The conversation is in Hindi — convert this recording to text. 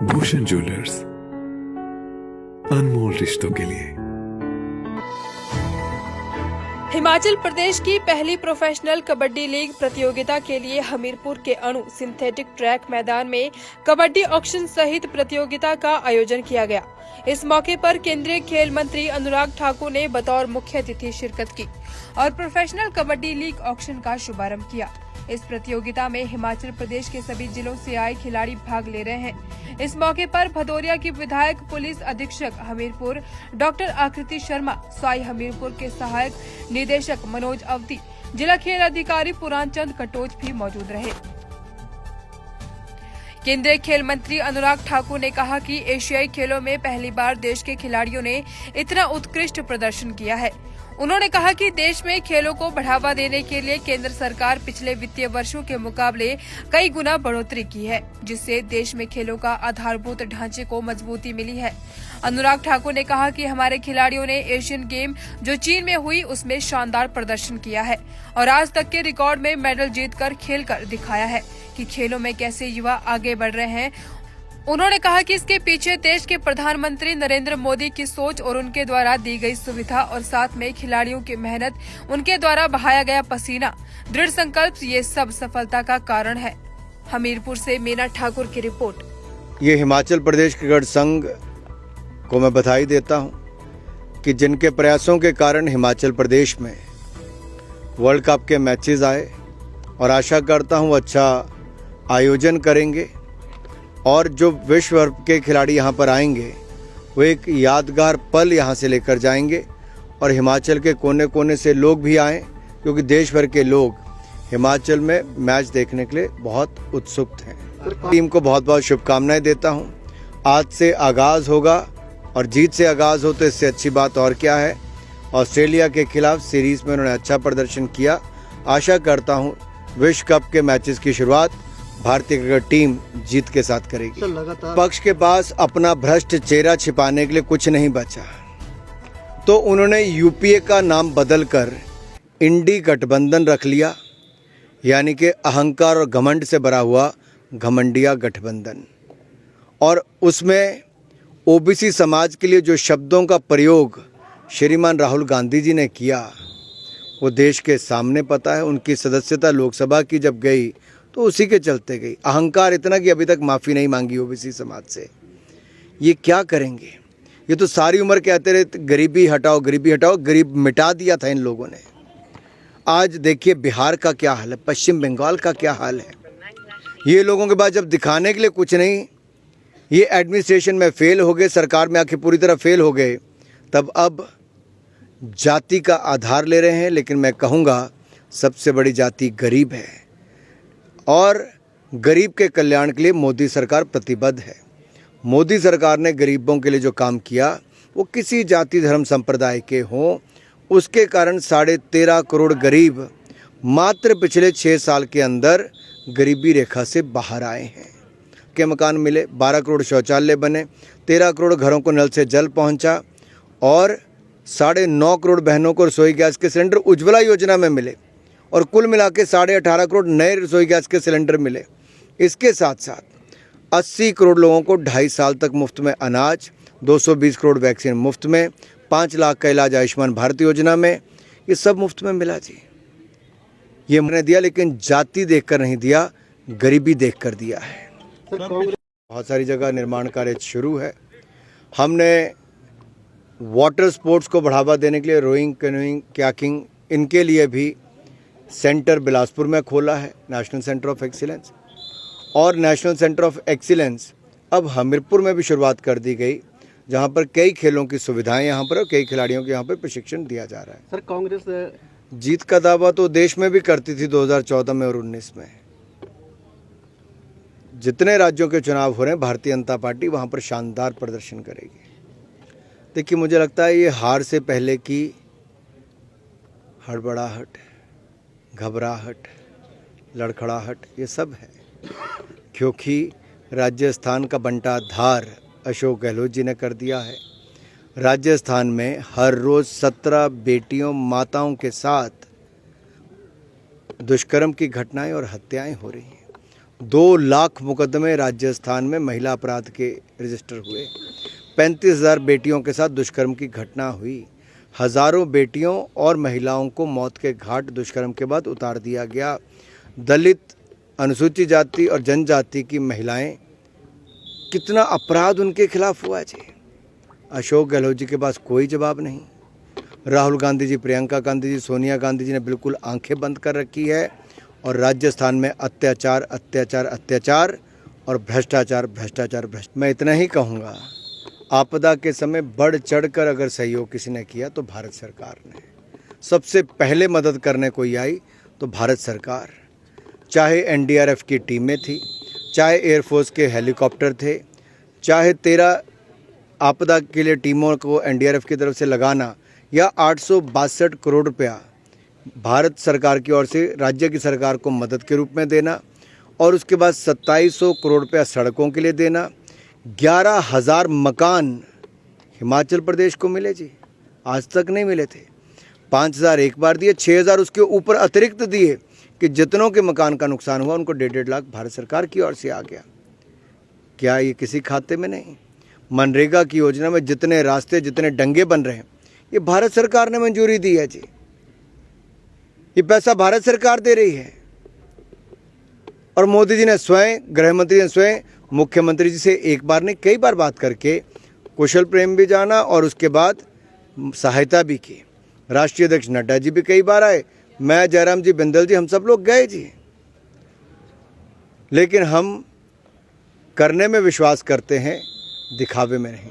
भूषण ज्वेलर्स, अनमोल रिश्तों के लिए। हिमाचल प्रदेश की पहली प्रोफेशनल कबड्डी लीग प्रतियोगिता के लिए हमीरपुर के अणु सिंथेटिक ट्रैक मैदान में कबड्डी ऑक्शन सहित प्रतियोगिता का आयोजन किया गया। इस मौके पर केंद्रीय खेल मंत्री अनुराग ठाकुर ने बतौर मुख्य अतिथि शिरकत की और प्रोफेशनल कबड्डी लीग ऑक्शन का शुभारंभ किया। इस प्रतियोगिता में हिमाचल प्रदेश के सभी जिलों से आए खिलाड़ी भाग ले रहे हैं। इस मौके पर भदौरिया की विधायक, पुलिस अधीक्षक हमीरपुर डॉक्टर आकृति शर्मा, स्वाई हमीरपुर के सहायक निदेशक मनोज अवती, जिला खेल अधिकारी पुराणचंद कटोच भी मौजूद रहे। केंद्रीय खेल मंत्री अनुराग ठाकुर ने कहा कि एशियाई खेलों में पहली बार देश के खिलाड़ियों ने इतना उत्कृष्ट प्रदर्शन किया है। उन्होंने कहा कि देश में खेलों को बढ़ावा देने के लिए केंद्र सरकार पिछले वित्तीय वर्षों के मुकाबले कई गुना बढ़ोतरी की है, जिससे देश में खेलों का आधारभूत ढांचे को मजबूती मिली है। अनुराग ठाकुर ने कहा कि हमारे खिलाड़ियों ने एशियन गेम जो चीन में हुई उसमें शानदार प्रदर्शन किया है और आज तक के रिकॉर्ड में मेडल जीतकर खेलकर दिखाया है कि खेलों में कैसे युवा आगे बढ़ रहे हैं। उन्होंने कहा कि इसके पीछे देश के प्रधानमंत्री नरेंद्र मोदी की सोच और उनके द्वारा दी गई सुविधा और साथ में खिलाड़ियों की मेहनत, उनके द्वारा बहाया गया पसीना, दृढ़ संकल्प, ये सब सफलता का कारण है। हमीरपुर से मीना ठाकुर की रिपोर्ट। ये हिमाचल प्रदेश क्रिकेट संघ को मैं बधाई देता हूं कि जिनके प्रयासों के कारण हिमाचल प्रदेश में वर्ल्ड कप के मैचेस आए और आशा करता हूं अच्छा आयोजन करेंगे और जो विश्व भर के खिलाड़ी यहाँ पर आएंगे वो एक यादगार पल यहाँ से लेकर जाएंगे और हिमाचल के कोने कोने से लोग भी आएँ, क्योंकि देश भर के लोग हिमाचल में मैच देखने के लिए बहुत उत्सुक हैं। टीम को बहुत बहुत शुभकामनाएं देता हूँ। आज से आगाज़ होगा और जीत से आगाज़ हो तो इससे अच्छी बात और क्या है। ऑस्ट्रेलिया के खिलाफ सीरीज़ में उन्होंने अच्छा प्रदर्शन किया। आशा करता हूँ विश्व कप के मैचेस की शुरुआत भारतीय क्रिकेट टीम जीत के साथ करेगी। पक्ष के पास अपना भ्रष्ट चेहरा छिपाने के लिए कुछ नहीं बचा, तो उन्होंने यूपीए का नाम बदलकर इंडी गठबंधन रख लिया, यानी कि अहंकार और घमंड से भरा हुआ घमंडिया गठबंधन। और उसमें ओबीसी समाज के लिए जो शब्दों का प्रयोग श्रीमान राहुल गांधी जी ने किया वो देश के सामने पता है। उनकी सदस्यता लोकसभा की जब गई तो उसी के चलते गई। अहंकार इतना कि अभी तक माफ़ी नहीं मांगी ओबीसी समाज से। ये क्या करेंगे? ये तो सारी उम्र कहते रहे गरीबी हटाओ, गरीबी हटाओ। गरीब मिटा दिया था इन लोगों ने। आज देखिए बिहार का क्या हाल है, पश्चिम बंगाल का क्या हाल है। ये लोगों के पास जब दिखाने के लिए कुछ नहीं, ये एडमिनिस्ट्रेशन में फेल हो गए, सरकार में आके पूरी तरह फेल हो गए, तब अब जाति का आधार ले रहे हैं। लेकिन मैं कहूँगा सबसे बड़ी जाति गरीब है और गरीब के कल्याण के लिए मोदी सरकार प्रतिबद्ध है। मोदी सरकार ने गरीबों के लिए जो काम किया वो किसी जाति धर्म संप्रदाय के हों, उसके कारण 13.5 करोड़ गरीब मात्र पिछले 6 साल के अंदर गरीबी रेखा से बाहर आए हैं। के मकान मिले, 12 करोड़ शौचालय बने, 13 करोड़ घरों को नल से जल पहुंचा और 9.5 करोड़ बहनों को रसोई गैस के सिलेंडर उज्ज्वला योजना में मिले और कुल मिला के 18.5 करोड़ नए रसोई गैस के सिलेंडर मिले। इसके साथ साथ 80 करोड़ लोगों को 2.5 साल तक मुफ्त में अनाज, 220 करोड़ वैक्सीन मुफ्त में, 5 लाख का इलाज आयुष्मान भारत योजना में, ये सब मुफ्त में मिला जी। ये मैंने दिया, लेकिन जाति देखकर नहीं दिया, गरीबी देखकर दिया है। बहुत सारी जगह निर्माण कार्य शुरू है। हमने वाटर स्पोर्ट्स को बढ़ावा देने के लिए रोइंग, कैनोइंग, कयाकिंग, इनके लिए भी सेंटर बिलासपुर में खोला है, नेशनल सेंटर ऑफ एक्सीलेंस। और नेशनल सेंटर ऑफ एक्सीलेंस अब हमीरपुर में भी शुरुआत कर दी गई, जहां पर कई खेलों की सुविधाएं यहाँ पर और कई खिलाड़ियों को यहाँ पर प्रशिक्षण दिया जा रहा है। सर, कांग्रेस जीत का दावा तो देश में भी करती थी 2014 में और 19 में। जितने राज्यों के चुनाव हो रहे हैं, भारतीय जनता पार्टी वहाँ पर शानदार प्रदर्शन करेगी। देखिए, मुझे लगता है ये हार से पहले की हड़बड़ाहट, घबराहट, लड़खड़ाहट, ये सब है, क्योंकि राजस्थान का बंटाधार अशोक गहलोत जी ने कर दिया है। राजस्थान में हर रोज़ 17 बेटियों, माताओं के साथ दुष्कर्म की घटनाएं और हत्याएं हो रही हैं। 2 लाख मुकदमे राजस्थान में महिला अपराध के रजिस्टर हुए। 35,000 बेटियों के साथ दुष्कर्म की घटना हुई। हजारों बेटियों और महिलाओं को मौत के घाट दुष्कर्म के बाद उतार दिया गया। दलित, अनुसूचित जाति और जनजाति की महिलाएं, कितना अपराध उनके खिलाफ हुआ जी। अशोक गहलोत जी के पास कोई जवाब नहीं। राहुल गांधी जी, प्रियंका गांधी जी, सोनिया गांधी जी ने बिल्कुल आंखें बंद कर रखी है और राजस्थान में अत्याचार अत्याचार अत्याचार और भ्रष्टाचार भ्रष्टाचार भ्रष्टाचार। मैं इतना ही कहूँगा, आपदा के समय बढ़ चढ़कर अगर सहयोग किसी ने किया तो भारत सरकार ने। सबसे पहले मदद करने कोई आई तो भारत सरकार, चाहे एनडीआरएफ की टीमें थी, चाहे एयरफोर्स के हेलीकॉप्टर थे, चाहे 13 आपदा के लिए टीमों को एनडीआरएफ की तरफ से लगाना, या 862 करोड़ रुपया भारत सरकार की ओर से राज्य की सरकार को मदद के रूप में देना, और उसके बाद 2700 करोड़ रुपया सड़कों के लिए देना। 11,000 मकान हिमाचल प्रदेश को मिले जी, आज तक नहीं मिले थे। 5,000 एक बार दिए, 6,000 उसके ऊपर अतिरिक्त दिए कि जितनों के मकान का नुकसान हुआ उनको 1.5 लाख भारत सरकार की ओर से आ गया। क्या ये किसी खाते में नहीं? मनरेगा की योजना में जितने रास्ते, जितने डंगे बन रहे हैं, ये भारत सरकार ने मंजूरी दी है जी। ये पैसा भारत सरकार दे रही है। और मोदी जी ने स्वयं, गृह मंत्री ने स्वयं मुख्यमंत्री जी से एक बार नहीं कई बार बात करके कुशल प्रेम भी जाना और उसके बाद सहायता भी की। राष्ट्रीय अध्यक्ष नड्डा जी भी कई बार आए, मैं, जयराम जी, बिंदल जी, हम सब लोग गए जी। लेकिन हम करने में विश्वास करते हैं, दिखावे में नहीं।